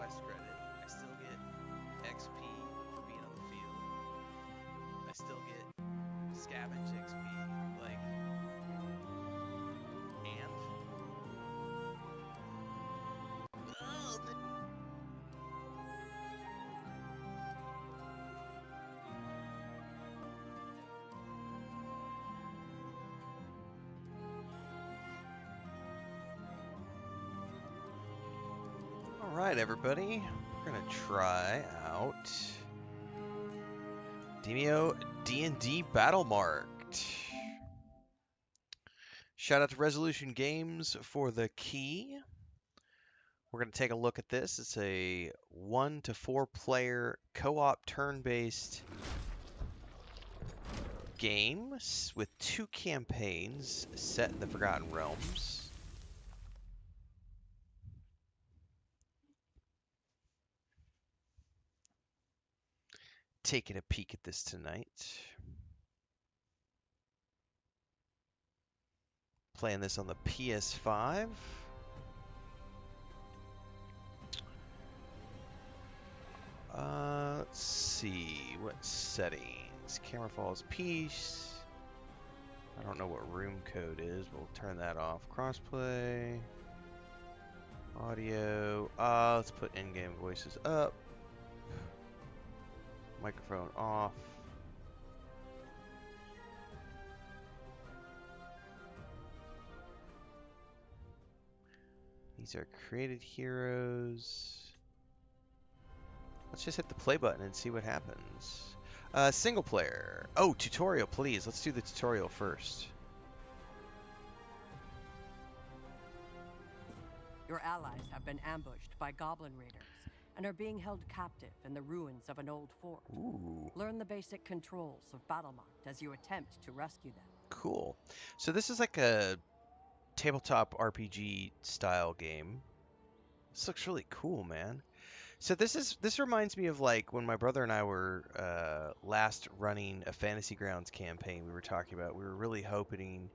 quest credit. I still get XP for being on the field. I still get scavenge XP. Like, and all right, everybody, we're gonna try out Demeo D&D Battlemarked. Shout out to Resolution Games for the key. We're going to take a look at this. It's a 1 to 4 player co-op turn-based game with 2 campaigns set in the Forgotten Realms. Taking a peek at this tonight. Playing this on the PS5. Let's see, what settings? Camera falls peace. I don't know what room code is. We'll turn that off. Crossplay. Audio. Let's put in-game voices up. Microphone off. These are created heroes. Let's just hit the play button and see what happens. Single player. Oh, tutorial, please. Let's do the tutorial first. Your allies have been ambushed by goblin raiders and are being held captive in the ruins of an old fort. Ooh. Learn the basic controls of Battlemarked as you attempt to rescue them. Cool. So this is like a tabletop RPG style game. This looks really cool, man. So this reminds me of like when my brother and I were last running a Fantasy Grounds campaign. We were really hoping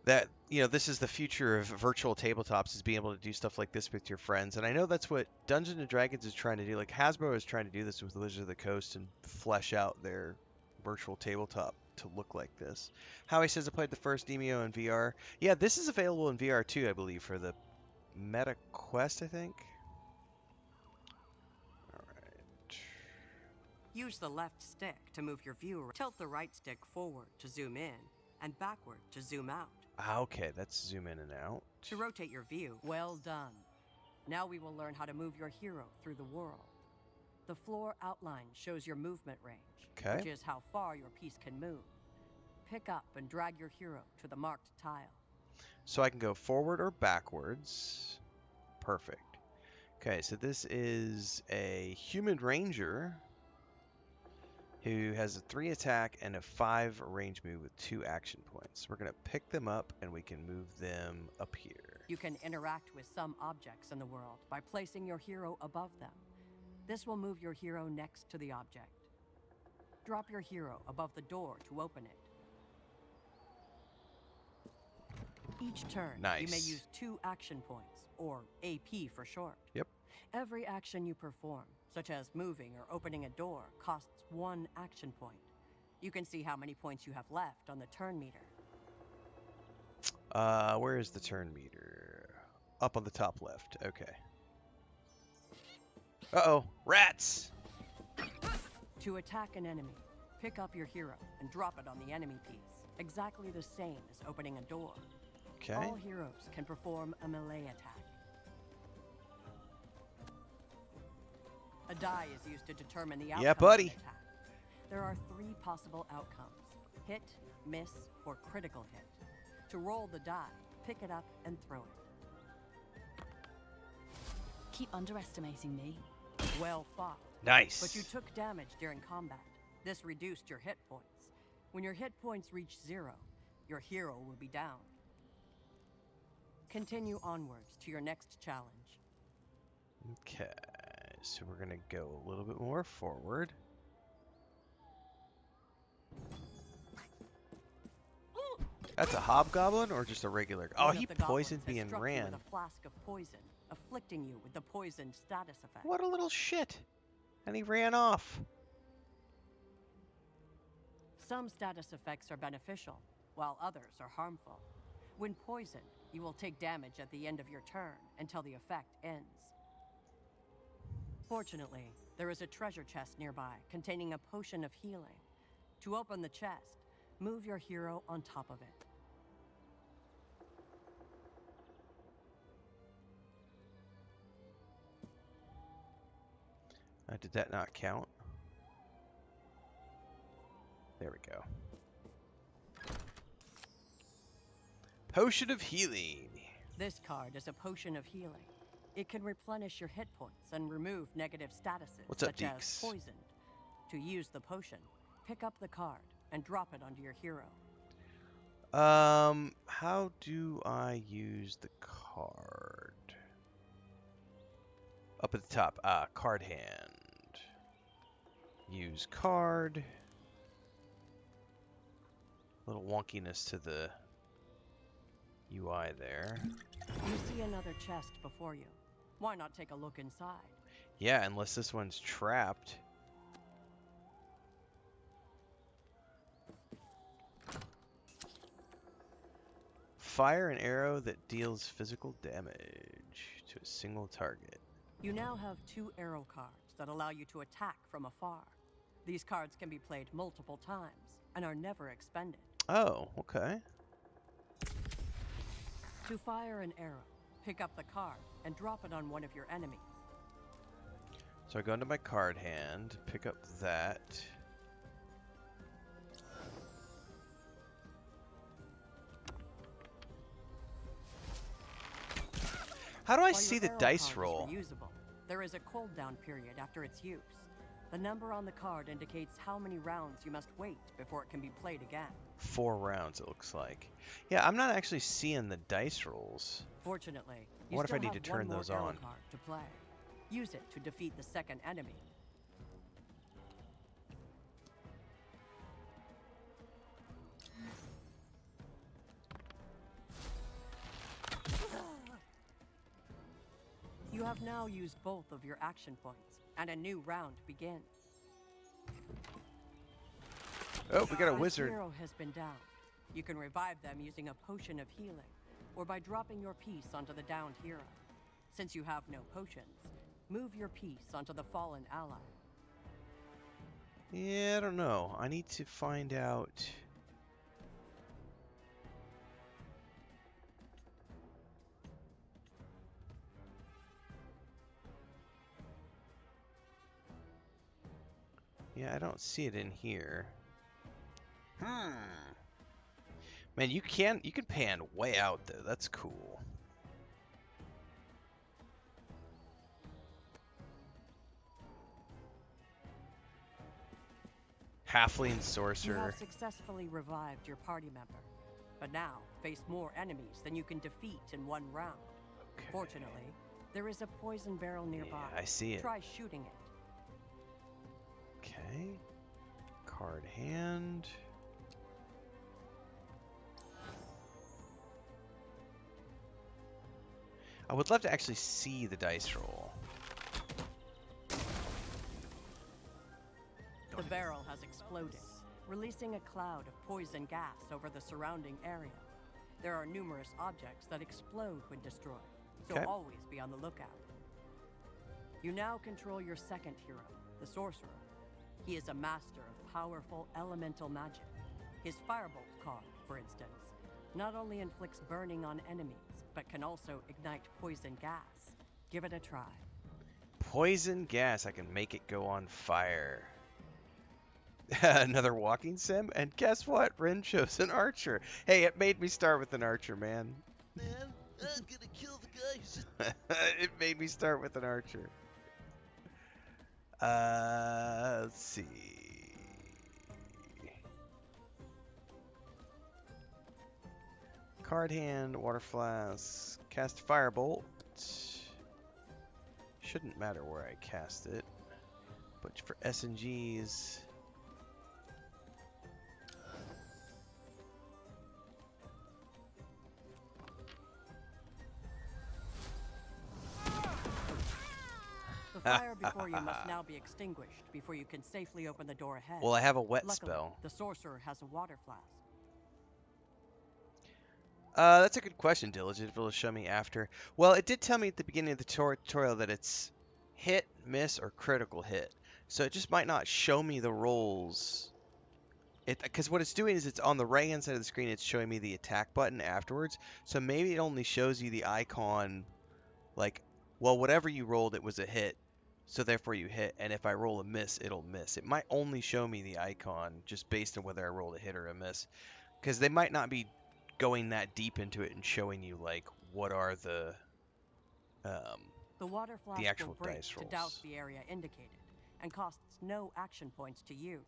that, this is the future of virtual tabletops, is being able to do stuff like this with your friends. And I know that's what Dungeons and Dragons is trying to do. Like Hasbro is trying to do this with Wizards of the Coast and flesh out their virtual tabletop to look like this. Howie says I played the first Demeo in VR. Yeah, this is available in VR too, I believe, for the Meta Quest, I think. Use the left stick to move your view. Tilt the right stick forward to zoom in and backward to zoom out. Okay, that's zoom in and out. To rotate your view. Well done. Now we will learn how to move your hero through the world. The floor outline shows your movement range, which is how far your piece can move. Pick up and drag your hero to the marked tile. So I can go forward or backwards. Perfect. Okay, so this is a human ranger who has a 3 attack and a 5 range move with 2 action points. We're going to pick them up and we can move them up here. You can interact with some objects in the world by placing your hero above them. This will move your hero next to the object. Drop your hero above the door to open it. Each turn, you may use 2 action points, or AP for short. Yep. Every action you perform, such as moving or opening a door, costs 1 action point. You can see how many points you have left on the turn meter. Where is the turn meter? Up on the top left. Okay. Uh-oh. Rats! To attack an enemy, pick up your hero and drop it on the enemy piece. Exactly the same as opening a door. Okay. All heroes can perform a melee attack. A die is used to determine the outcome of an attack. There are 3 possible outcomes: hit, miss, or critical hit. To roll the die, pick it up and throw it. Keep underestimating me. Well fought. Nice. But you took damage during combat. This reduced your hit points. When your hit points reach 0, your hero will be down. Continue onwards to your next challenge. Okay, so we're gonna go a little bit more forward. That's a hobgoblin or just a regular? Oh, he poisoned me and ran. With a flask of poison, afflicting you with the poisoned status effect. What a little shit! And he ran off. Some status effects are beneficial, while others are harmful. When poisoned, you will take damage at the end of your turn until the effect ends. Fortunately, there is a treasure chest nearby containing a potion of healing. To open the chest, move your hero on top of it. Did that not count? There we go. Potion of healing. This card is a potion of healing. It can replenish your hit points and remove negative statuses such as poisoned. To use the potion, pick up the card and drop it onto your hero. How do I use the card? Up at the top. Card hand. Use card. A little wonkiness to the UI there. You see another chest before you. Why not take a look inside? Yeah, unless this one's trapped. Fire an arrow that deals physical damage to a single target. You now have 2 arrow cards that allow you to attack from afar. These cards can be played multiple times and are never expended. Oh, okay. To fire an arrow, pick up the card and drop it on one of your enemies. So I go into my card hand, pick up that. How do I see the dice roll? Reusable, there is a cooldown period after its use. The number on the card indicates how many rounds you must wait before it can be played again. 4 rounds, it looks like. Yeah, I'm not actually seeing the dice rolls. Fortunately, you what if still I need have to turn one those more arrow on? card to play. Use it to defeat the second enemy. You have now used both of your action points, and a new round begins. Oh, we got a wizard. The hero has been down. You can revive them using a potion of healing, or by dropping your piece onto the downed hero. Since you have no potions, move your piece onto the fallen ally. Yeah, I don't know. I need to find out. Yeah, I don't see it in here. Man, you can pan way out though. That's cool. Halfling sorcerer. You have successfully revived your party member, but now face more enemies than you can defeat in one round. Okay. Fortunately, there is a poison barrel nearby. Yeah, I see it. Try shooting it. Okay. Card hand. I would love to actually see the dice roll. The barrel has exploded, releasing a cloud of poison gas over the surrounding area. There are numerous objects that explode when destroyed, so Okay. always be on the lookout. You now control your second hero, the sorcerer. He is a master of powerful elemental magic. His Firebolt card, for instance, not only inflicts burning on enemies, but can also ignite poison gas. Give it a try. Poison gas. I can make it go on fire. Another walking sim, and guess what? Ren chose an archer. Hey, it made me start with an archer, man. Man, I'm gonna kill the guy who's just... It made me start with an archer. Let's see. Card hand, water flask, cast firebolt. Shouldn't matter where I cast it, but for SNGs. fire before you must now be extinguished before you can safely open the door ahead. Well, I have a wet Luckily, spell. the sorcerer has a water flask. That's a good question, Diligent. Will show me after. Well, it did tell me at the beginning of the tutorial that it's hit, miss, or critical hit. So it just might not show me the rolls. Because what it's doing is it's on the right-hand side of the screen, it's showing me the attack button afterwards. So maybe it only shows you the icon, like, well, whatever you rolled, it was a hit. So therefore you hit. And if I roll a miss, it'll miss. It might only show me the icon just based on whether I rolled a hit or a miss. Because they might not be going that deep into it and showing you, like, what are the water flask actual will break dice rolls. to douse the area indicated, and costs no action points to use.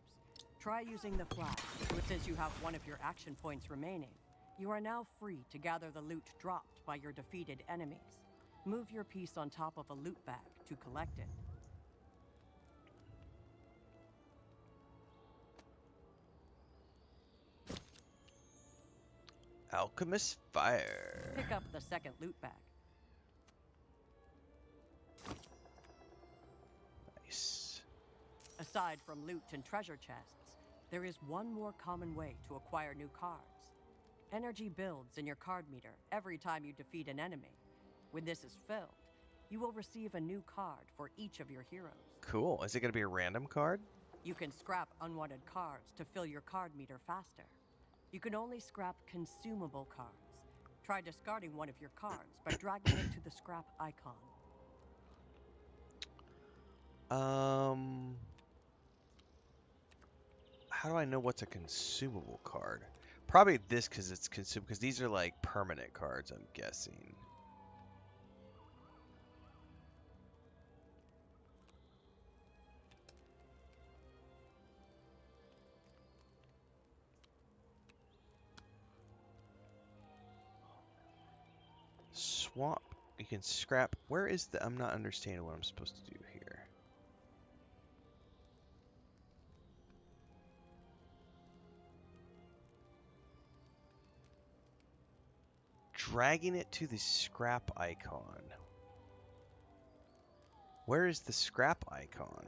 Try using the flask, but since you have one of your action points remaining, you are now free to gather the loot dropped by your defeated enemies. Move your piece on top of a loot bag to collect it. Alchemist Fire. Pick up the second loot bag. Nice. Aside from loot and treasure chests, there is one more common way to acquire new cards. Energy builds in your card meter every time you defeat an enemy. When this is filled, you will receive a new card for each of your heroes. Cool. Is it going to be a random card? You can scrap unwanted cards to fill your card meter faster. You can only scrap consumable cards. Try discarding one of your cards by dragging it to the scrap icon. How do I know what's a consumable card? Probably this, because it's consumable, because these are like permanent cards, I'm guessing. Swap. You can scrap. Where is the... I'm not understanding what I'm supposed to do here. Dragging it to the scrap icon. Where is the scrap icon?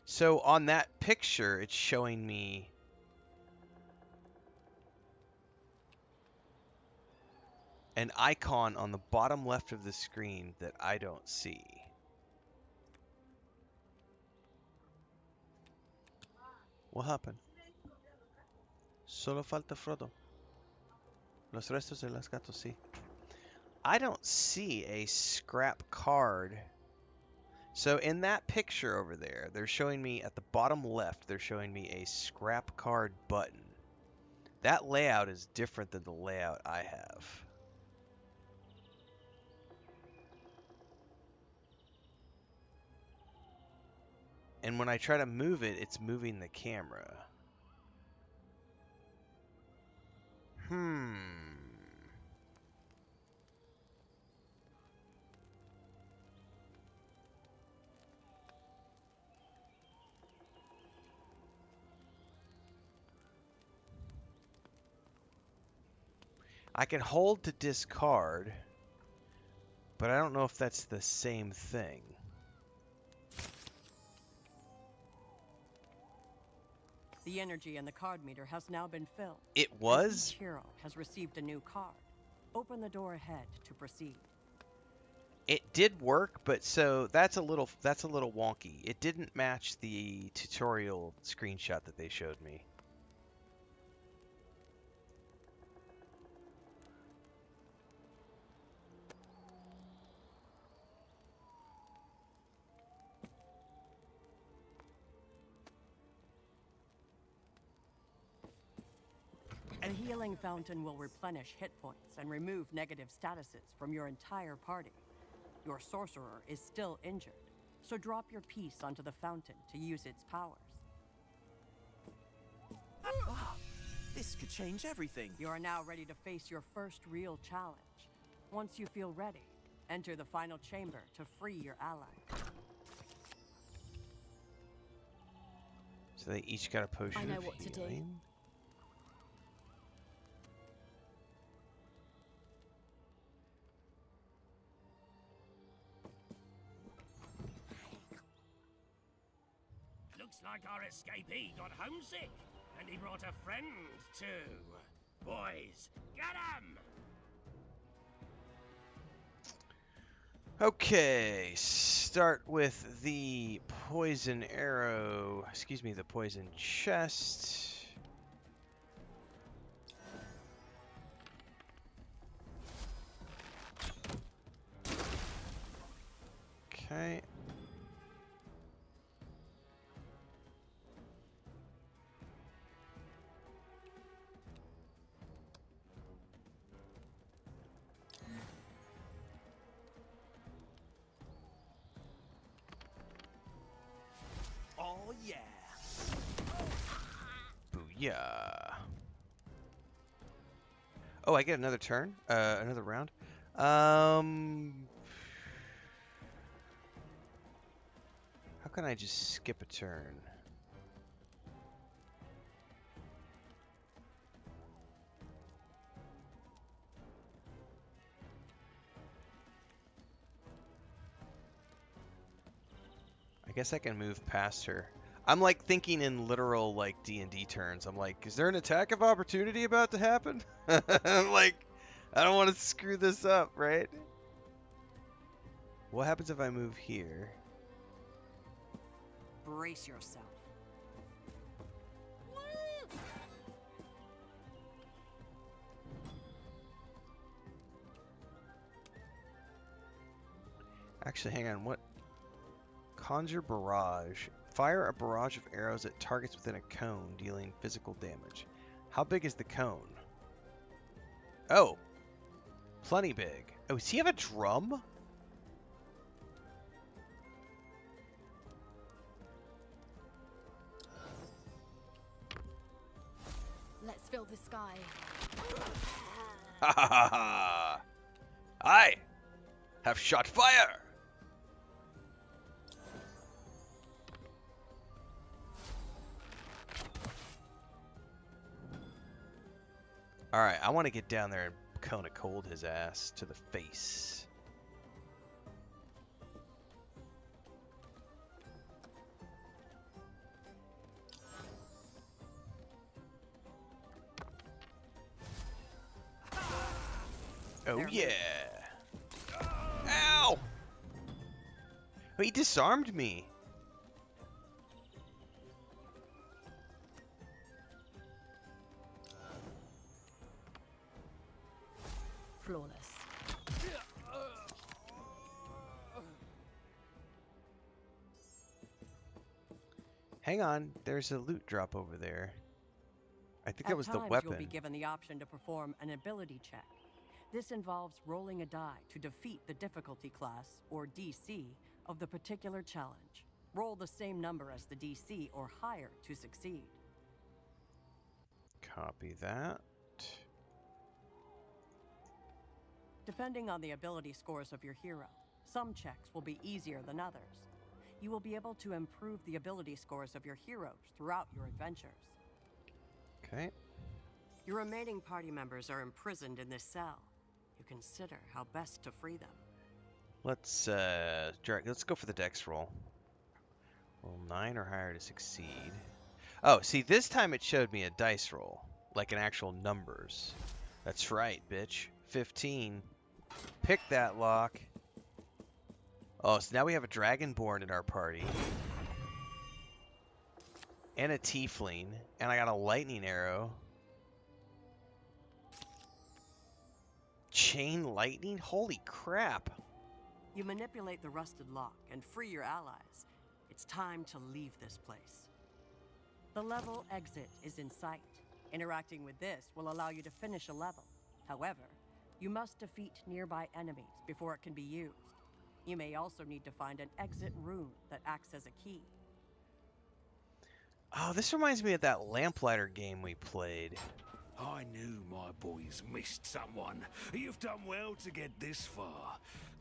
So on that picture, it's showing me an icon on the bottom left of the screen that I don't see. What happened? Solo falta Frodo. Los restos de los gatos, sí. I don't see a scrap card. So in that picture over there, they're showing me at the bottom left, they're showing me a scrap card button. That layout is different than the layout I have. And when I try to move it, it's moving the camera. I can hold to discard, but I don't know if that's the same thing. The energy in the card meter has now been filled. It was? Each hero has received a new card. Open the door ahead to proceed. It did work, but so that's a little wonky. It didn't match the tutorial screenshot that they showed me. A healing fountain will replenish hit points and remove negative statuses from your entire party. Your sorcerer is still injured, so drop your piece onto the fountain to use its powers. This could change everything. You are now ready to face your first real challenge. Once you feel ready, enter the final chamber to free your ally. So they each got a potion I know of what to do. healing. Looks like our escapee got homesick, and he brought a friend too. Boys, get him! Okay, start with the poison arrow. Excuse me, the poison chest. Okay. Oh, yeah. Booyah. Oh, I get another turn? Another round? How can I just skip a turn? I guess I can move past her. I'm like thinking in literal like D&D turns. I'm like, is there an attack of opportunity about to happen? I'm like, I don't want to screw this up, right? What happens if I move here? Brace yourself. Actually, hang on. What? Conjure barrage. Fire a barrage of arrows at targets within a cone, dealing physical damage. How big is the cone? Oh, plenty big. Oh, does he have a drum? Let's fill the sky. Ha ha ha ha! I have shot fire! Alright, I want to get down there and cone of cold his ass to the face. Oh yeah! Ow! Oh, he disarmed me. Flawless. Hang on, there's a loot drop over there. I think that was the At times, weapon. you'll be given the option to perform an ability check. This involves rolling a die to defeat the difficulty class, or DC, of the particular challenge. Roll the same number as the DC or higher to succeed. Copy that. Depending on the ability scores of your hero, some checks will be easier than others. You will be able to improve the ability scores of your heroes throughout your adventures. Okay. Your remaining party members are imprisoned in this cell. You consider how best to free them. Let's go for the dex roll. Roll 9 or higher to succeed. Oh, see, this time it showed me a dice roll, like an actual numbers. That's right, bitch. 15. Pick that lock. Oh, so now we have a dragonborn in our party. And a tiefling. And I got a lightning arrow. Chain lightning? Holy crap. You manipulate the rusted lock and free your allies. It's time to leave this place. The level exit is in sight. Interacting with this will allow you to finish a level. However, you must defeat nearby enemies before it can be used. You may also need to find an exit rune that acts as a key. Oh, this reminds me of that lamplighter game we played. I knew my boys missed someone. You've done well to get this far.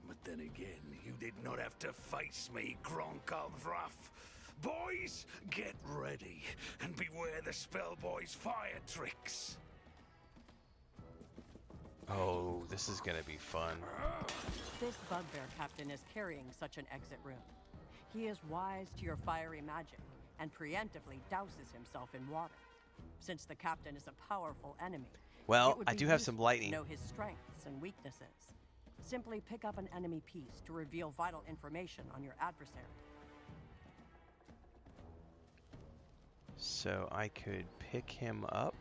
But then again, you did not have to face me, Gronkov Ruff. Boys, get ready and beware the Spellboy's fire tricks. Oh, this is gonna be fun. This bugbear captain is carrying such an exit rune. He is wise to your fiery magic and preemptively douses himself in water. Since the captain is a powerful enemy, well, I do have some lightning. To know his strengths and weaknesses. Simply pick up an enemy piece to reveal vital information on your adversary. So I could pick him up.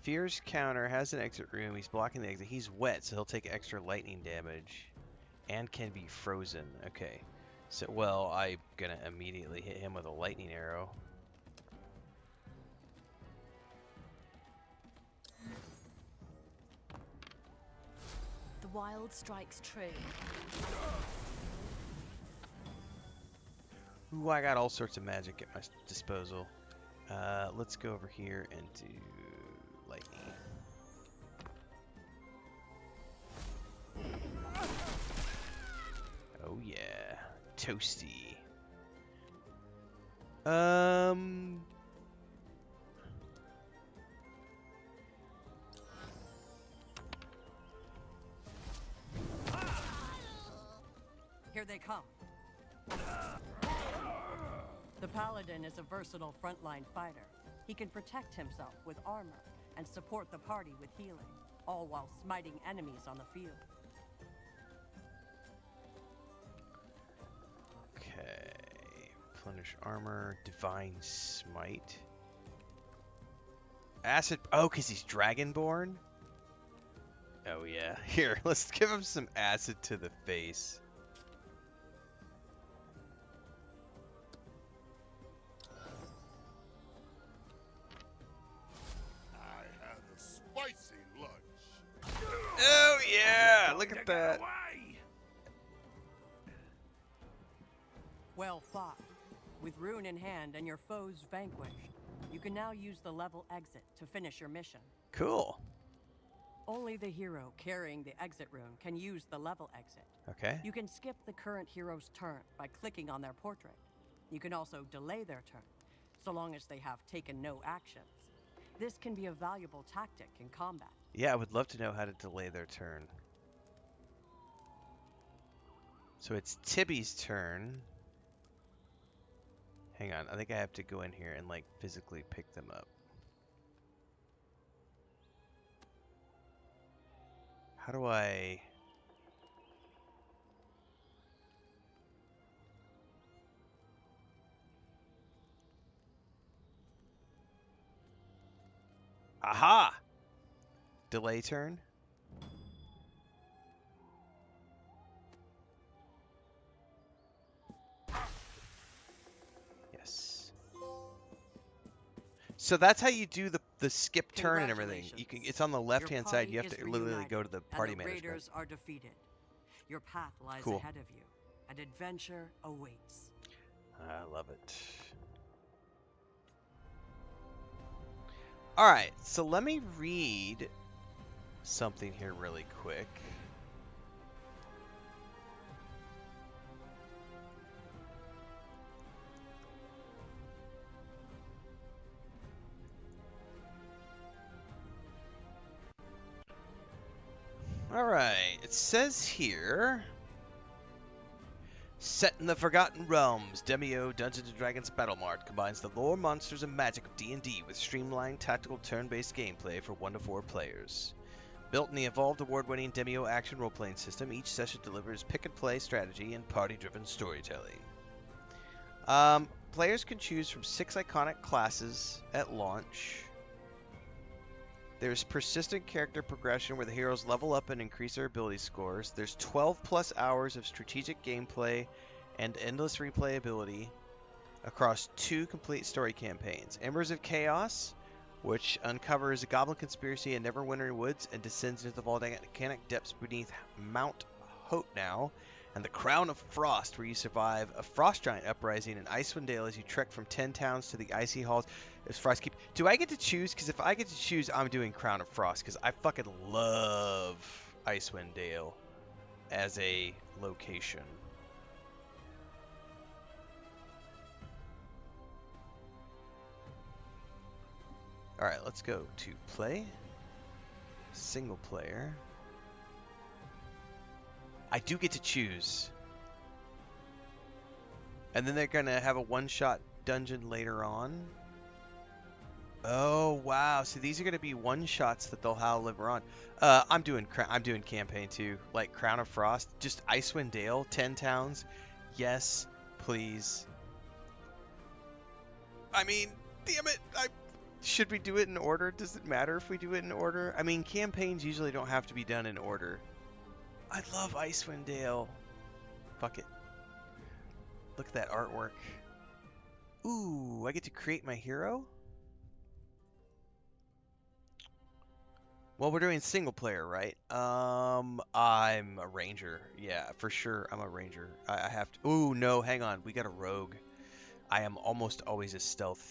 Fear's counter has an exit room. He's blocking the exit. He's wet, so he'll take extra lightning damage and can be frozen. Okay. So, well, I'm gonna immediately hit him with a lightning arrow. The wild strikes true. Ooh, I got all sorts of magic at my disposal. Let's go over here and do lightning. Oh yeah, toasty. Here they come. The Paladin is a versatile frontline fighter. He can protect himself with armor and support the party with healing, all while smiting enemies on the field. Okay. Replenish armor, divine smite. Acid. Oh, because he's dragonborn? Oh, yeah. Here, let's give him some acid to the face. Spicy lunch. Oh yeah! Look at that. Well fought. With rune in hand and your foes vanquished, you can now use the level exit to finish your mission. Cool. Only the hero carrying the exit rune can use the level exit. Okay. You can skip the current hero's turn by clicking on their portrait. You can also delay their turn, so long as they have taken no actions. This can be a valuable tactic in combat. Yeah, I would love to know how to delay their turn. So it's Tibby's turn. Hang on, I think I have to go in here and like physically pick them up. How do I... Aha! Delay turn. Yes. So that's how you do the skip turn and everything. You can. It's on the left-hand side. You have to literally go to the party management. Raiders are defeated. Your path lies Cool. ahead of you. An adventure awaits. I love it. All right, so let me read something here really quick. All right, it says here, set in the Forgotten Realms, Demeo Dungeons & Dragons Battlemarked combines the lore, monsters, and magic of D&D with streamlined, tactical, turn-based gameplay for 1 to 4 players. Built in the evolved, award-winning Demeo action role-playing system, each session delivers pick-and-play strategy and party-driven storytelling. Players can choose from 6 iconic classes at launch. There's persistent character progression where the heroes level up and increase their ability scores. There's 12 plus hours of strategic gameplay and endless replayability across 2 complete story campaigns. Embers of Chaos, which uncovers a goblin conspiracy in Neverwinter Woods and descends into the volcanic depths beneath Mount Hotenow. And the Crown of Frost, where you survive a frost giant uprising in Icewind Dale as you trek from 10 towns to the icy halls of Frostkeep. Do I get to choose? Because if I get to choose, I'm doing Crown of Frost, because I fucking love Icewind Dale. as a location. All right, let's go to play. Single player. I do get to choose. And then they're going to have a one-shot dungeon later on. Oh, wow. So these are going to be one-shots that they'll have later on. I'm doing campaign too. Like Crown of Frost, just Icewind Dale, 10 towns. Yes, please. I mean, damn it. Should we do it in order? Does it matter if we do it in order? I mean, campaigns usually don't have to be done in order. I love Icewind Dale. Fuck it. Look at that artwork. Ooh, I get to create my hero? Well, we're doing single player, right? I'm a ranger. Yeah, for sure, I'm a ranger. I have to... Ooh, no, hang on. We got a rogue. I am almost always a stealth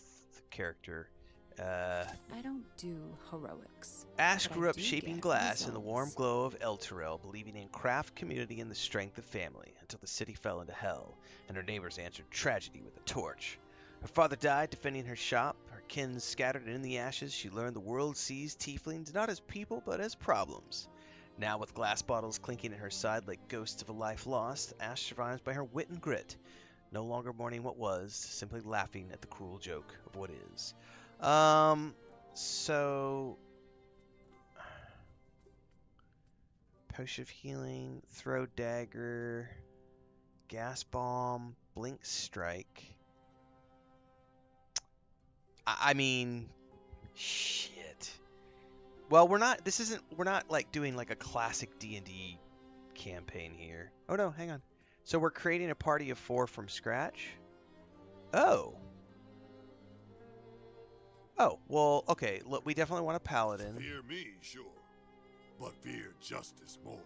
character. I don't do heroics. Ash but grew I up do shaping get glass in the warm results. glow of El Terrell, believing in craft, community, and the strength of family, until the city fell into hell, and her neighbors answered tragedy with a torch. Her father died defending her shop, her kin scattered, and in the ashes she learned the world sees tieflings not as people, but as problems. Now, with glass bottles clinking at her side like ghosts of a life lost, Ash survives by her wit and grit, no longer mourning what was, simply laughing at the cruel joke of what is. So... Potion of Healing, Throw Dagger, Gas Bomb, Blink Strike. I mean, shit. Well, we're not like doing like a classic D&D campaign here. Oh no, hang on. So we're creating a party of 4 from scratch? Oh. Oh, well, okay. Look, we definitely want a paladin. Fear me, sure, but fear justice more.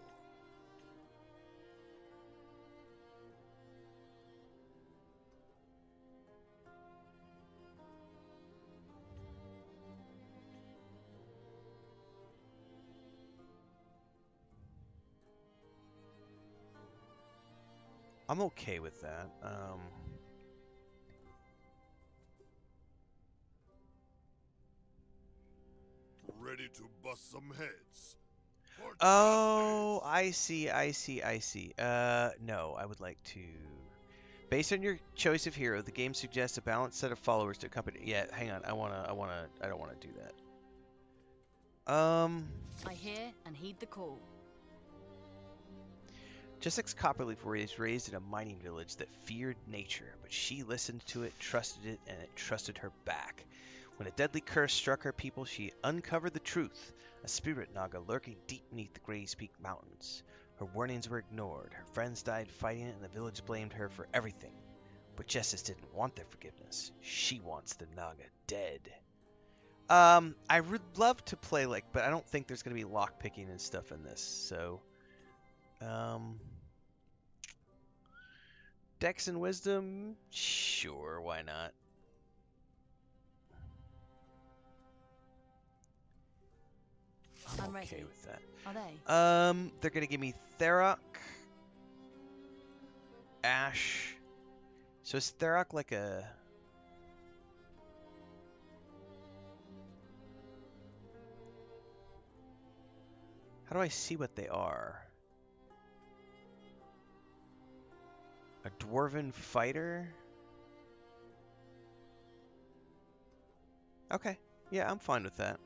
I'm okay with that. Ready to bust some heads. For Oh, justice. I see. No, I would like to... Based on your choice of hero, the game suggests a balanced set of followers to accompany... Yeah, hang on. I don't want to do that. I hear and heed the call. Jessic's Copperleaf was raised in a mining village that feared nature, but she listened to it, trusted it, and it trusted her back. When a deadly curse struck her people, she uncovered the truth, a spirit naga lurking deep beneath the Gray's Peak Mountains. Her warnings were ignored, her friends died fighting it, and the village blamed her for everything. But Jessis didn't want their forgiveness. She wants the naga dead. I would love to play but I don't think there's going to be lockpicking and stuff in this, so... Dex and Wisdom? Sure, why not? I'm okay ready. with that. Are they? They're gonna give me Therok, Ash. So is Therok like a... How do I see what they are? A dwarven fighter? Okay. Yeah, I'm fine with that.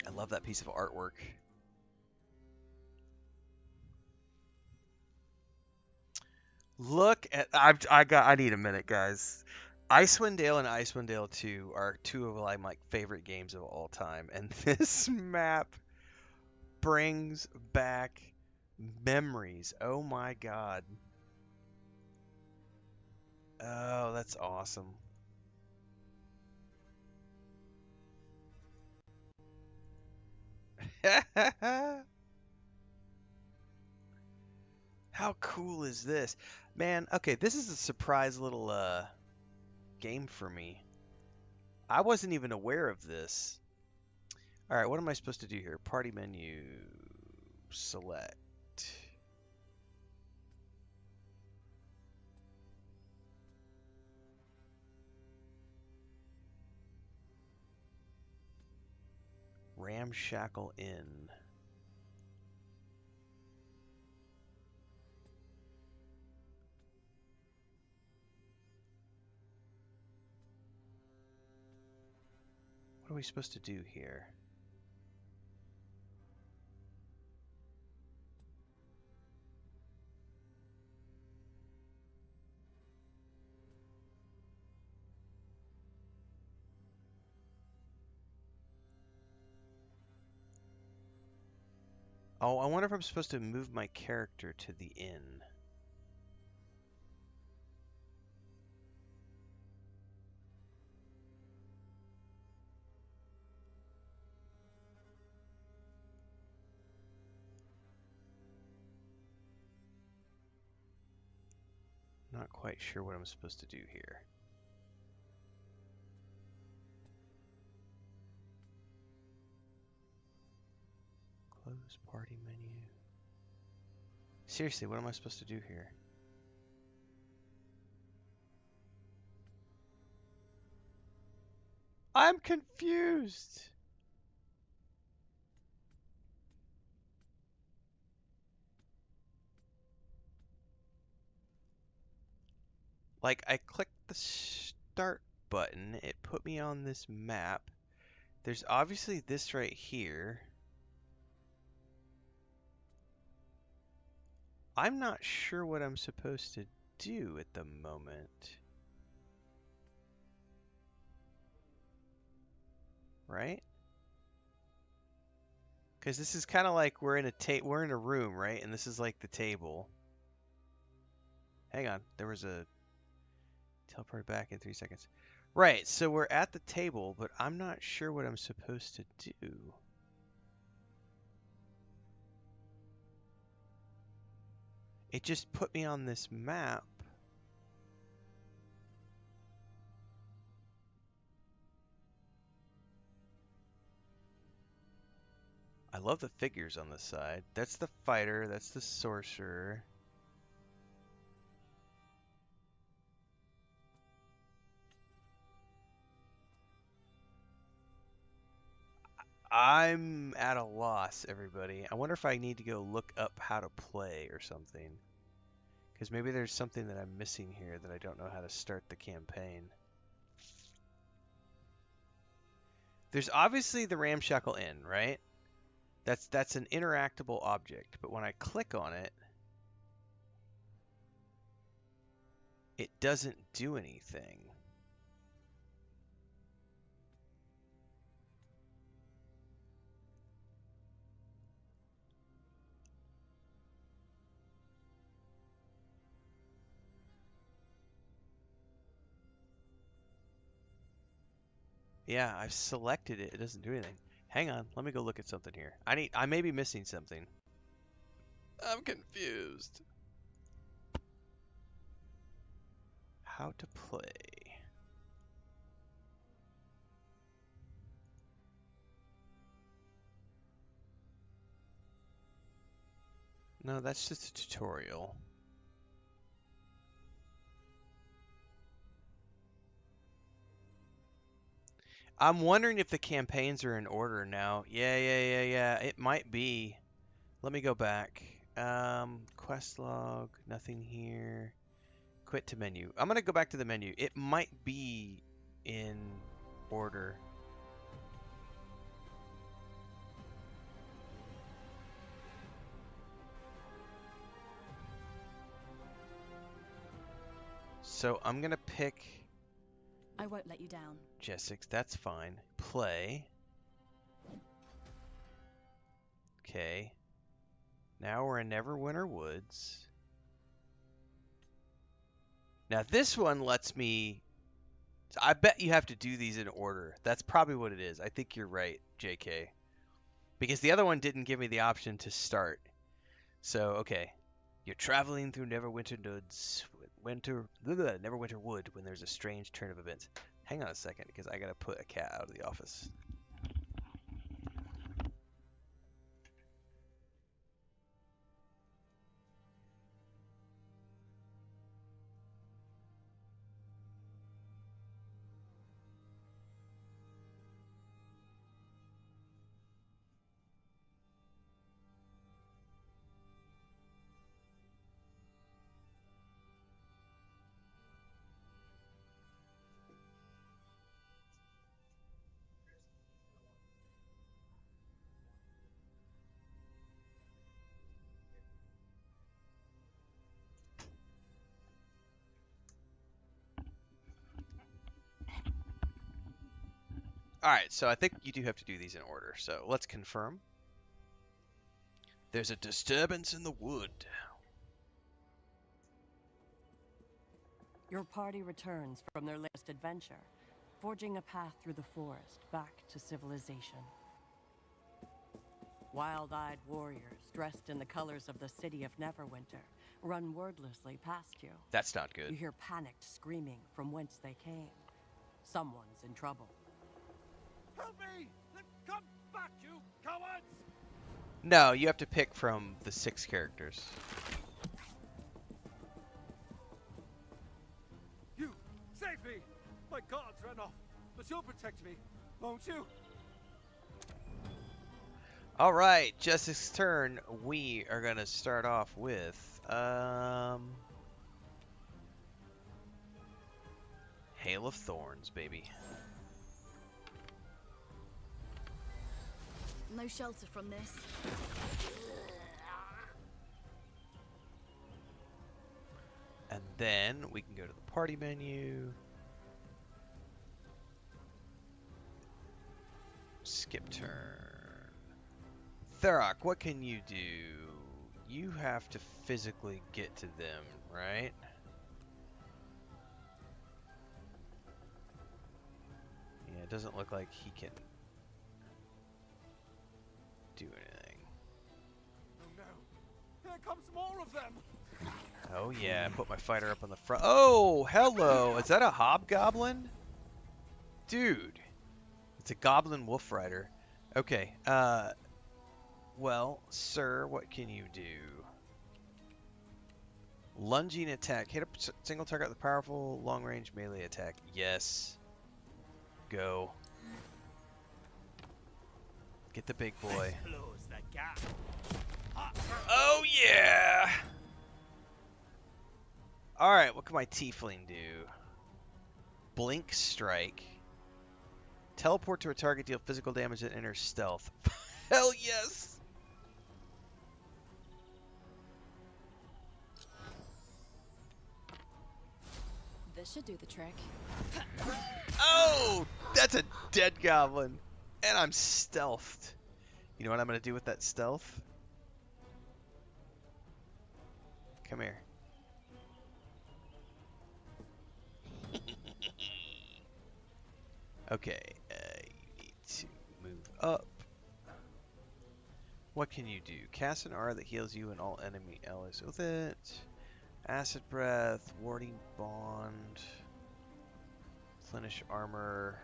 I love that piece of artwork. Look at... I need a minute, guys. Icewind Dale and Icewind Dale 2 are two of my favorite games of all time, and this map brings back memories. Oh my god. Oh, that's awesome. How cool is this? Man, okay, this is a surprise little game for me. I wasn't even aware of this. All right, what am I supposed to do here? Party menu, select. Ramshackle Inn. What are we supposed to do here? Oh, I wonder if I'm supposed to move my character to the inn. Not quite sure what I'm supposed to do here. Close party menu. Seriously, what am I supposed to do here? I'm confused. Like, I clicked the start button, it put me on this map. There's obviously this right here. I'm not sure what I'm supposed to do at the moment. Right? Because this is kind of like we're in a room, right? And this is like the table. Hang on, there was a teleport back in 3 seconds. Right, so we're at the table, but I'm not sure what I'm supposed to do. It just put me on this map. I love the figures on the side. That's the fighter, that's the sorcerer. I'm at a loss, everybody. I wonder if I need to go look up how to play or something. Because maybe there's something that I'm missing here that I don't know how to start the campaign. There's obviously the Ramshackle Inn, right? That's an interactable object, but when I click on it, it doesn't do anything. Yeah, I've selected it. It doesn't do anything. Hang on, let me go look at something here. I may be missing something. I'm confused. How to play. No, that's just a tutorial. I'm wondering if the campaigns are in order now. Yeah. It might be. Let me go back. Quest log, nothing here. Quit to menu. I'm gonna go back to the menu. It might be in order. So I'm gonna pick. I won't let you down. Jessix, that's fine. Play. Okay. Now we're in Neverwinter Woods. Now this one lets me. I bet you have to do these in order. That's probably what it is. I think you're right, JK. Because the other one didn't give me the option to start. So, okay. You're traveling through Neverwinter Wood when there's a strange turn of events. Hang on a second, because I gotta put a cat out of the office. Alright, so I think you do have to do these in order. So let's confirm. There's a disturbance in the wood. Your party returns from their latest adventure, forging a path through the forest back to civilization. Wild-eyed warriors dressed in the colors of the city of Neverwinter run wordlessly past you. That's not good. You hear panicked screaming from whence they came. Someone's in trouble. Help me! Come back, you cowards! No, you have to pick from the 6 characters. You, save me! My guards ran off, but you'll protect me, won't you? Alright, Justice's turn. We are going to start off with... Hail of Thorns, baby. No shelter from this. And then we can go to the party menu. Skip turn. Thurok, what can you do? You have to physically get to them, right? Yeah, it doesn't look like he can do anything. Oh no! Here comes more of them! Oh yeah, put my fighter up on the front. Oh, hello! Is that a hobgoblin? Dude! It's a goblin wolf rider. Okay, well, sir, what can you do? Lunging attack. Hit a single target with a powerful long-range melee attack. Yes. Go. Get the big boy. Close the gap. Oh, yeah! Alright, what can my tiefling do? Blink strike. Teleport to a target, deal physical damage and enter stealth. Hell yes! This should do the trick. Oh! That's a dead goblin. And I'm stealthed. You know what I'm going to do with that stealth? Come here. Okay, you need to move up. What can you do? Cast an aura that heals you and all enemy allies with it. Acid breath, warding bond, replenish armor.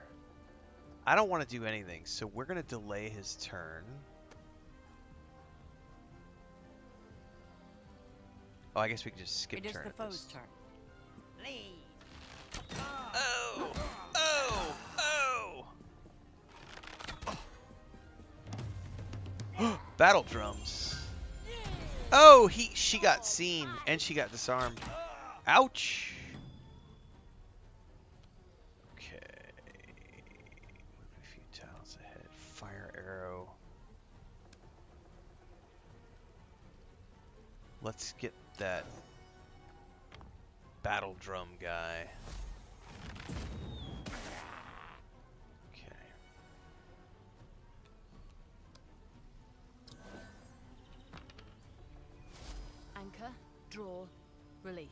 I don't want to do anything, so we're going to delay his turn. Oh, I guess we can just skip It is turn. the at foe's this. turn. Leave. Oh! Oh! Oh! Battle drums. Oh, she got seen and she got disarmed. Ouch. Okay. Move a few tiles ahead. Fire arrow. Let's get that battle drum guy. Okay. Anchor, draw, release.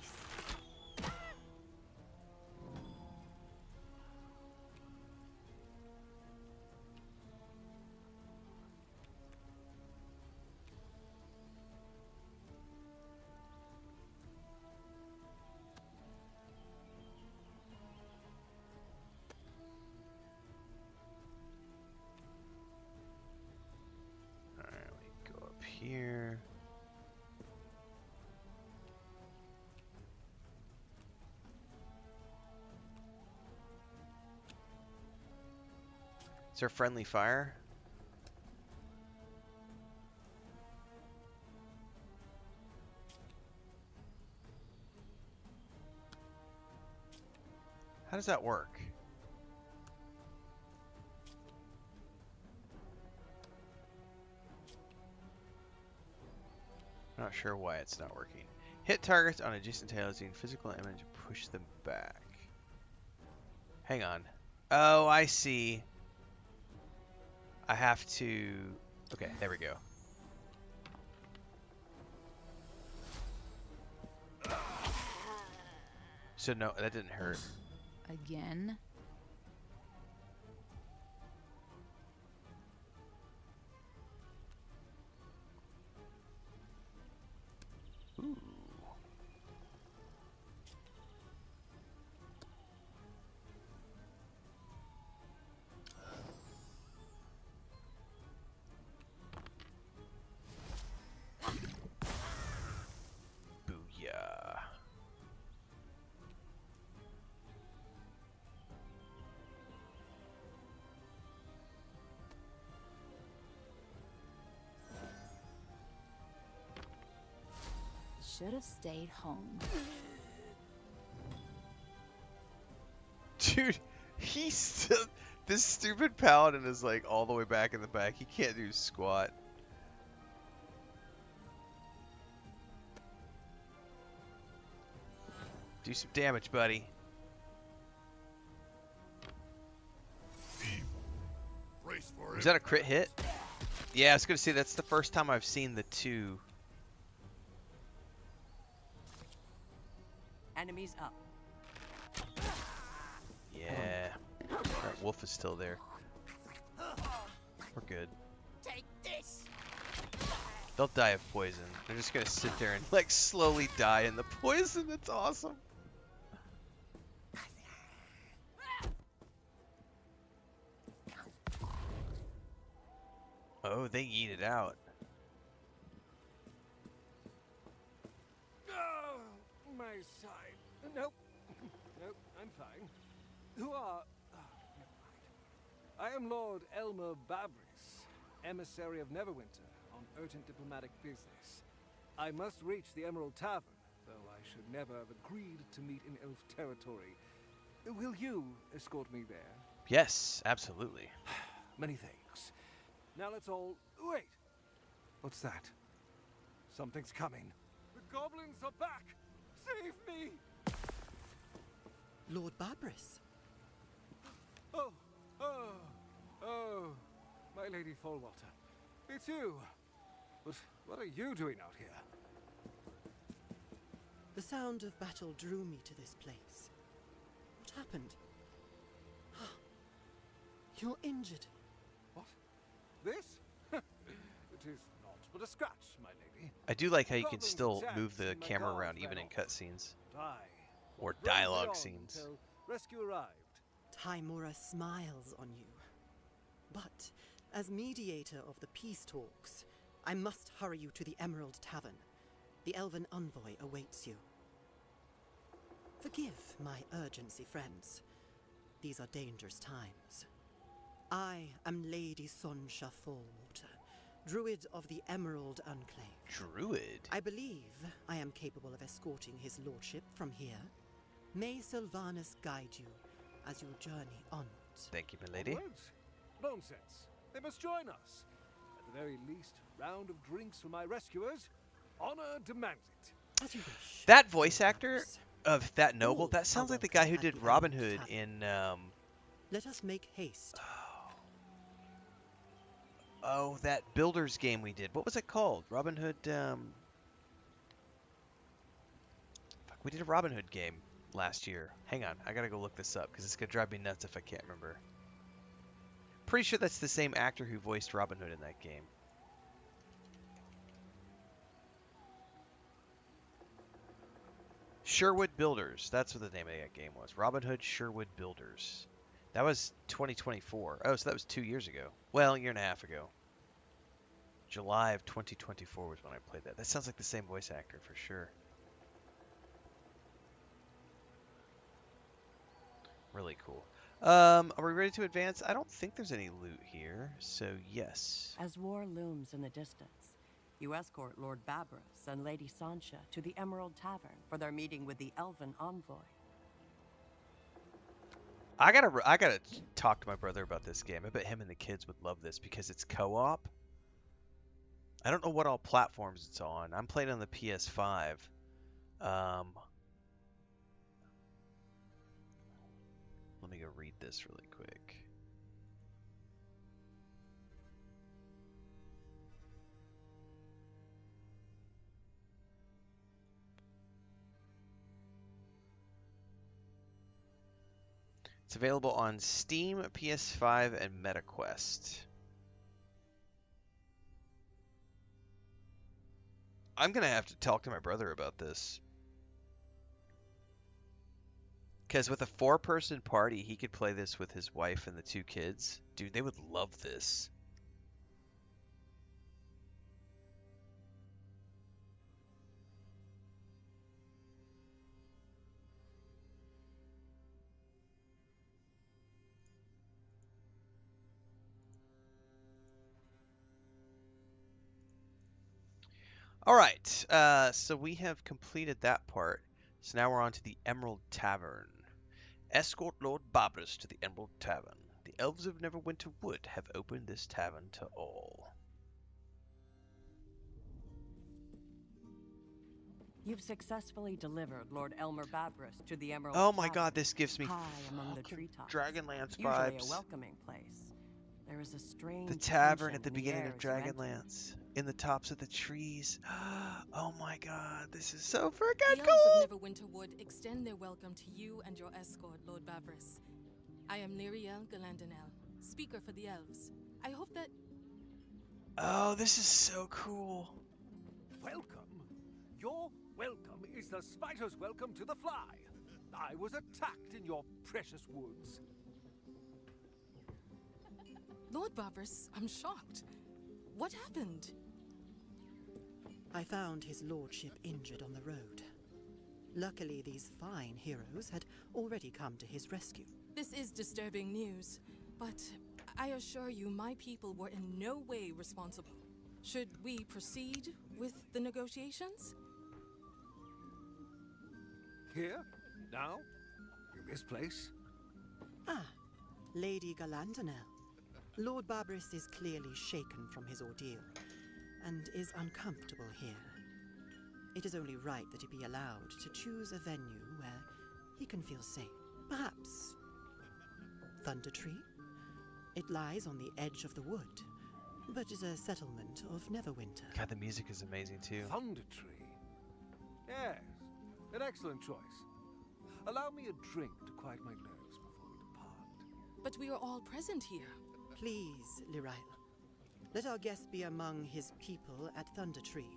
Alright, we go up here. Is there friendly fire? How does that work? I'm not sure why it's not working. Hit targets on adjacent tiles using physical damage to push them back. Hang on. Oh, I see. I have to... Okay, there we go. So no, that didn't hurt. Again? Ooh. Booyah. Should have stayed home. Dude, he's still... This stupid paladin is like all the way back in the back. He can't do squat. Do some damage, buddy. Was that a crit hit? Yeah, I was gonna say that's the first time I've seen the 2. Enemies up. Yeah. That wolf is still there. We're good. Take this! They'll die of poison. They're just gonna sit there and like slowly die in the poison. That's awesome. Oh, they eat it out. Oh, my side. Nope. Nope, I'm fine. Who are... Oh, never mind. I am Lord Elmer Babris, emissary of Neverwinter on urgent diplomatic business. I must reach the Emerald Tavern, though I should never have agreed to meet in elf territory. Will you escort me there? Yes, absolutely. Many thanks. Now let's all... Wait! What's that? Something's coming. The goblins are back! Save me! Lord Babris. Oh, my Lady Fallwater. It's you. But what are you doing out here? The sound of battle drew me to this place. What happened? You're injured. What? This? It is not but a scratch, my lady. I do like how you can Goblins still attacked move the and my camera guards around ran even in off. cutscenes I or fought bravely dialogue on scenes. until rescue arrived. Timora smiles on you. But, as mediator of the peace talks, I must hurry you to the Emerald Tavern. The elven envoy awaits you. Forgive my urgency, friends. These are dangerous times. I am Lady Sonsha Fallwater, Druid of the Emerald Enclave. Druid? I believe I am capable of escorting his lordship from here. May Sylvanus guide you as you journey onwards. Thank you, my lady. Onwards? Nonsense. They must join us. At the very least, round of drinks for my rescuers. Honor demands it. As you wish. That voice Lord actor Babris. of that noble, All that sounds are like the guy who welcome at did the Robin Emerald Hood Tavern. in Let us make haste. oh, that Builders game we did. What was it called? Robin Hood, fuck, we did a Robin Hood game last year. Hang on, I gotta go look this up because it's gonna drive me nuts if I can't remember. Pretty sure that's the same actor who voiced Robin Hood in that game. Sherwood Builders. That's what the name of that game was. Robin Hood Sherwood Builders. That was 2024. Oh, so that was 2 years ago. Well, a year and a half ago. July of 2024 was when I played that. That sounds like the same voice actor for sure. Really cool. Are we ready to advance? I don't think there's any loot here, so yes. As war looms in the distance, you escort Lord Babris and Lady Sancha to the Emerald Tavern for their meeting with the Elven Envoy. I gotta talk to my brother about this game. I bet him and the kids would love this because it's co-op. I don't know what all platforms it's on. I'm playing on the PS5. Let me go read this really quick. It's available on Steam, PS5, and MetaQuest. I'm gonna have to talk to my brother about this. Because with a 4-person party, he could play this with his wife and the 2 kids. Dude, they would love this. All right, so we have completed that part. So now we're on to the Emerald Tavern. Escort Lord Barbarous to the Emerald Tavern. The elves of Neverwinter Wood have opened this tavern to all. You've successfully delivered Lord Elmer Barbarous to the Emerald Oh my Tavern, god, this gives me high among the treetops. Dragonlance Usually vibes. a welcoming place. There is a strange The tavern tension at the in beginning air of as you enter. Dragonlance, in the tops of the trees. Oh my god, this is so The freaking elves cool! of Neverwinter Wood extend their welcome to you and your escort, Lord Barbarous. I am Lyriel Galandanel, speaker for the elves. I hope that... Oh, this is so cool. Welcome? Your welcome is the spider's welcome to the fly. I was attacked in your precious woods. Lord Barbarous, I'm shocked. What happened? I found his lordship injured on the road. Luckily, these fine heroes had already come to his rescue. This is disturbing news, but I assure you my people were in no way responsible. Should we proceed with the negotiations? Here? Now? In this place? Ah, Lady Galandanel. Lord Barbarous is clearly shaken from his ordeal, and is uncomfortable here. It is only right that he be allowed to choose a venue where he can feel safe. Perhaps Thunder Tree? It lies on the edge of the wood, but is a settlement of Neverwinter. God, the music is amazing too. Thunder Tree? Yes, an excellent choice. Allow me a drink to quiet my nerves before we depart. But we are all present here. Please, Lyrail. Let our guest be among his people at Thunder Tree.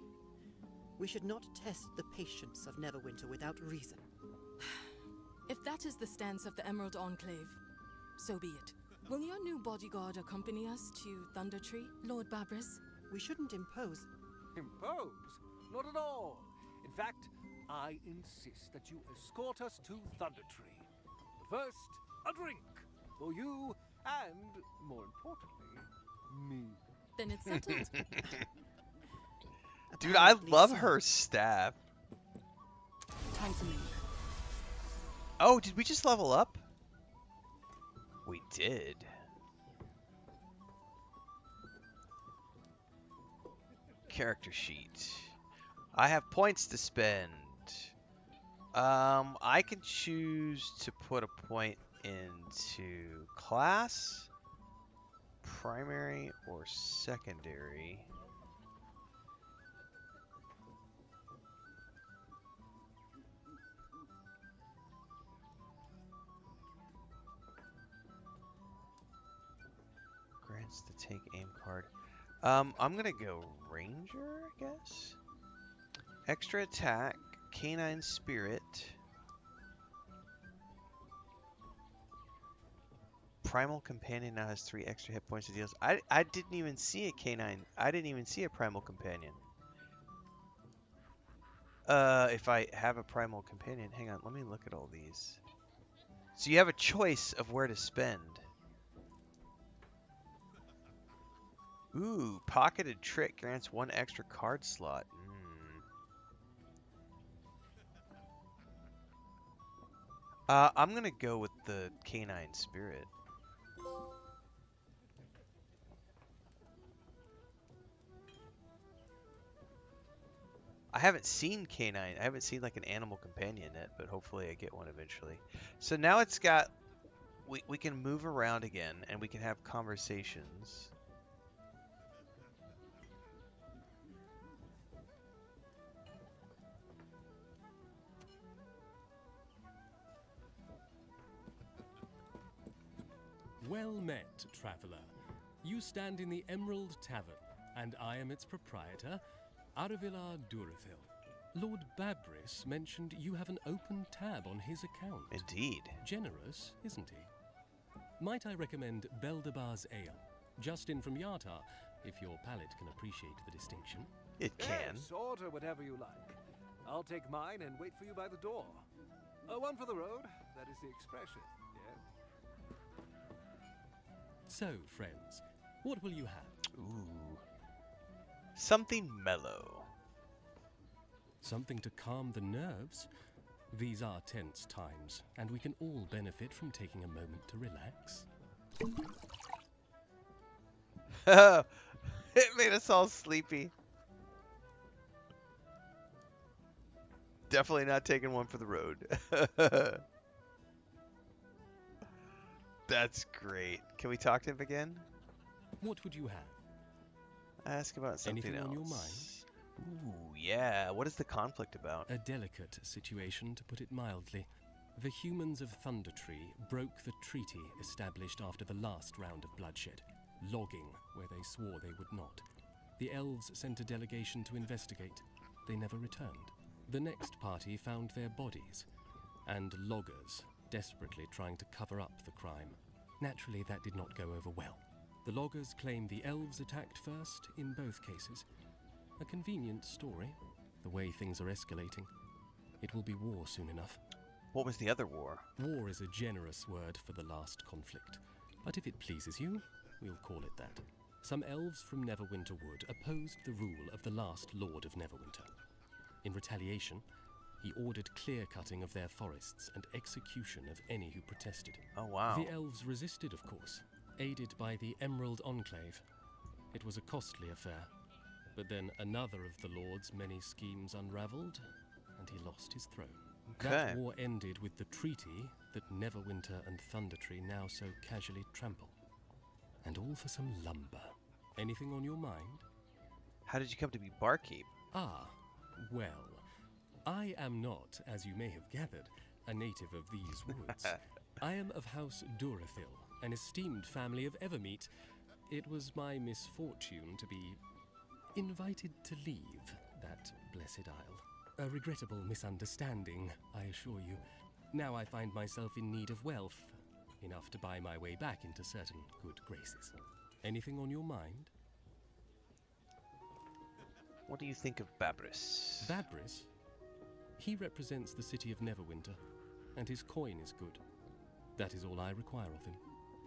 We should not test the patience of Neverwinter without reason. If that is the stance of the Emerald Enclave, so be it. Will your new bodyguard accompany us to Thunder Tree, Lord Barbarous? We shouldn't impose. Impose? Not at all. In fact, I insist that you escort us to Thunder Tree. But first, a drink for you and, more importantly, me. Then it's settled. Dude, I Apparently love so. her staff. Time to leave. Oh, did we just level up? We did. Character sheet. I have points to spend. I can choose to put a point into class, primary, or secondary. Grants to take aim card. I'm gonna go ranger, I guess. Extra attack, canine spirit, primal companion now has 3 extra hit points to deals. I didn't even see a canine. I didn't even see a primal companion. If I have a primal companion, hang on, let me look at all these. So you have a choice of where to spend. Ooh, pocketed trick grants 1 extra card slot. I'm gonna go with the canine spirit. I haven't seen canine. I haven't seen like an animal companion yet, but hopefully I get one eventually. So now it's got, we can move around again and we can have conversations. Well met, traveler. You stand in the Emerald Tavern, and I am its proprietor, Arvilar Durafil. Lord Babris mentioned you have an open tab on his account. Indeed. Generous, isn't he? Might I recommend Beldabar's Ale, just in from Yartar, if your palate can appreciate the distinction? It can. Yes, order whatever you like. I'll take mine and wait for you by the door. One for the road, that is the expression, yeah? So, friends, what will you have? Ooh. Something mellow. Something to calm the nerves? These are tense times, and we can all benefit from taking a moment to relax. It made us all sleepy. Definitely not taking one for the road. That's great. Can we talk to him again? What would you have? Ask about something Anything else. on your mind? Ooh, yeah. What is the conflict about? A delicate situation, to put it mildly. The humans of Thundertree broke the treaty established after the last round of bloodshed, logging where they swore they would not. The elves sent a delegation to investigate. They never returned. The next party found their bodies, and loggers desperately trying to cover up the crime. Naturally, that did not go over well. The loggers claim the elves attacked first in both cases. A convenient story, the way things are escalating. It will be war soon enough. What was the other war? War is a generous word for the last conflict, but if it pleases you, we'll call it that. Some elves from Neverwinter Wood opposed the rule of the last Lord of Neverwinter. In retaliation, he ordered clear-cutting of their forests and execution of any who protested. Oh, wow. The elves resisted, of course, aided by the Emerald Enclave. It was a costly affair, but then another of the Lord's many schemes unraveled, and he lost his throne. Okay. That war ended with the treaty that Neverwinter and Thundertree now so casually trample. And all for some lumber. Anything on your mind? How did you come to be barkeep? Ah, well, I am not, as you may have gathered, a native of these woods. I am of House Durafil, an esteemed family of Evermeet. It was my misfortune to be invited to leave that blessed isle. A regrettable misunderstanding, I assure you. Now I find myself in need of wealth, enough to buy my way back into certain good graces. Anything on your mind? What do you think of Babris? Babris? He represents the city of Neverwinter, and his coin is good. That is all I require of him.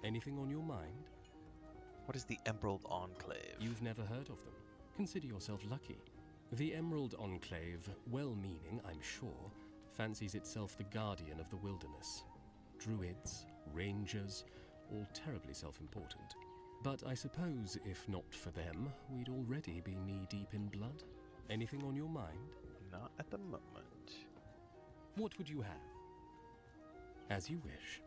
Anything on your mind? What is the Emerald Enclave? You've never heard of them. Consider yourself lucky. The Emerald Enclave, well-meaning, I'm sure, fancies itself the guardian of the wilderness. Druids, rangers, all terribly self-important. But I suppose if not for them, we'd already be knee-deep in blood. Anything on your mind? Not at the moment. What would you have? As you wish.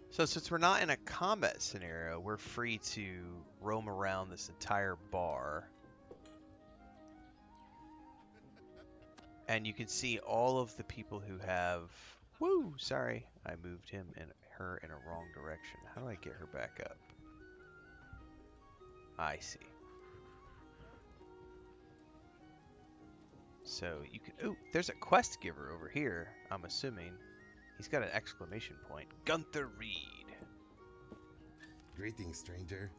So since we're not in a combat scenario, we're free to roam around this entire bar. And you can see all of the people who have... Woo! Sorry, I moved him and her in a wrong direction. How do I get her back up? I see. So you can... Ooh, there's a quest giver over here, I'm assuming. He's got an exclamation point. Gunther Reed. Greetings, stranger.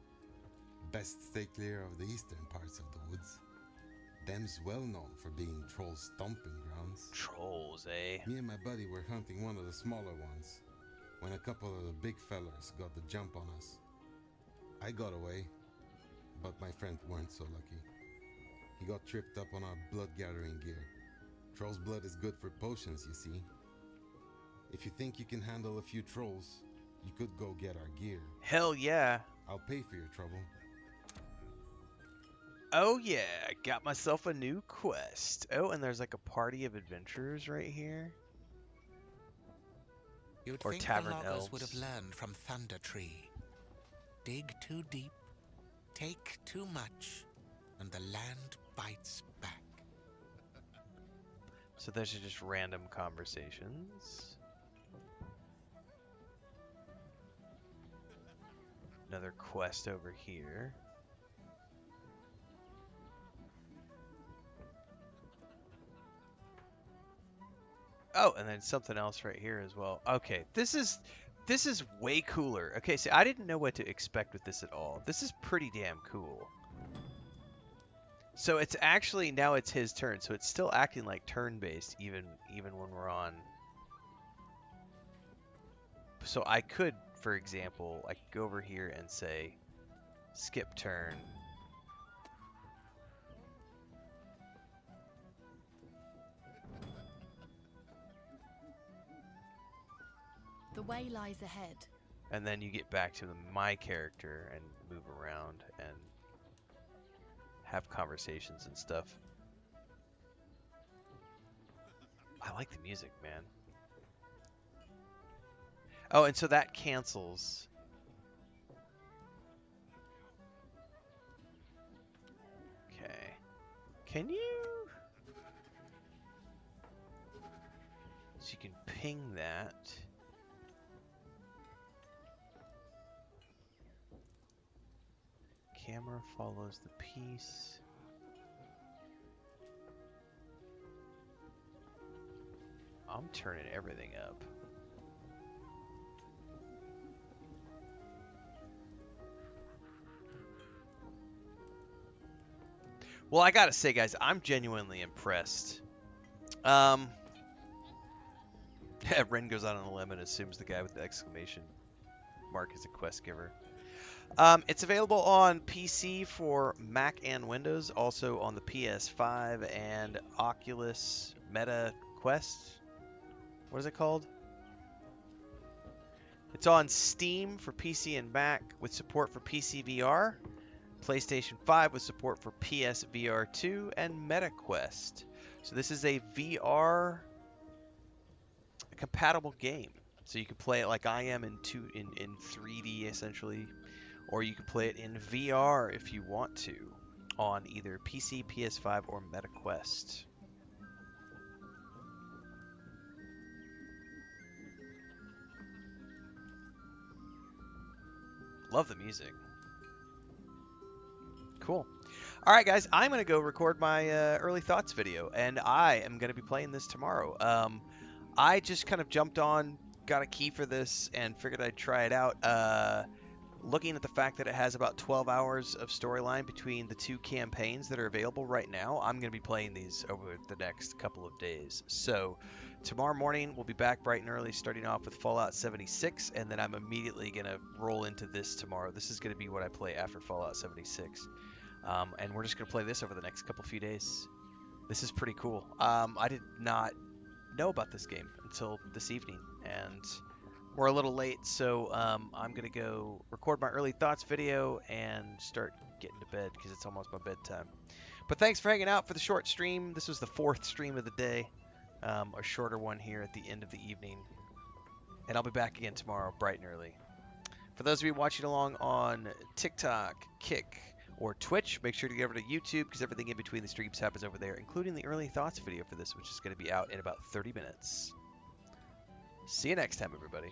Best stay clear of the eastern parts of the woods. Them's well known for being trolls' stomping grounds. Trolls, eh? Me and my buddy were hunting one of the smaller ones when a couple of the big fellers got the jump on us. I got away, but my friend weren't so lucky. He got tripped up on our blood-gathering gear. Troll's blood is good for potions, you see. If you think you can handle a few trolls, you could go get our gear. Hell yeah. I'll pay for your trouble. Oh yeah, got myself a new quest. Oh, and there's like a party of adventurers right here. You'd Or think tavern the loggers elves. would have learned from Thundertree. Dig too deep, take too much, and the land bites back. So those are just random conversations. another quest over here. Oh, and then something else right here as well. Okay, this is way cooler. Okay, see, I didn't know what to expect with this at all. This is pretty damn cool. So it's actually, now it's his turn, so it's still acting like turn-based even when we're on. So I could, for example, I could go over here and say skip turn. The way lies ahead. And then you get back to my character and move around and have conversations and stuff. I like the music, man. Oh, and so that cancels. Okay. Can you? So you can ping that. Camera follows the piece. I'm turning everything up. Well, I gotta say, guys, I'm genuinely impressed. Ren goes out on a limb and assumes the guy with the exclamation mark is a quest giver. It's available on PC for Mac and Windows, also on the PS5 and Oculus Meta Quest. What is it called? It's on Steam for PC and Mac with support for PC VR, PlayStation 5 with support for PS VR 2, and MetaQuest. So this is a VR compatible game. So you can play it like I am in 3D essentially, or you can play it in VR if you want to on either PC, PS5, or MetaQuest. Love the music. Cool. All right, guys, I'm going to go record my early thoughts video, and I am going to be playing this tomorrow. I just kind of jumped on, got a key for this, and figured I'd try it out. Looking at the fact that it has about 12 hours of storyline between the two campaigns that are available right now, I'm going to be playing these over the next couple of days. So tomorrow morning, we'll be back bright and early, starting off with Fallout 76, and then I'm immediately going to roll into this tomorrow. This is going to be what I play after Fallout 76. And we're just going to play this over the next few days. This is pretty cool. I did not know about this game until this evening, and we're a little late, so I'm going to go record my early thoughts video and start getting to bed because it's almost my bedtime. But thanks for hanging out for the short stream. This was the 4th stream of the day, a shorter one here at the end of the evening. And I'll be back again tomorrow bright and early. For those of you watching along on TikTok, Kick, or Twitch, make sure to get over to YouTube because everything in between the streams happens over there, including the early thoughts video for this, which is going to be out in about 30 minutes. See you next time, everybody.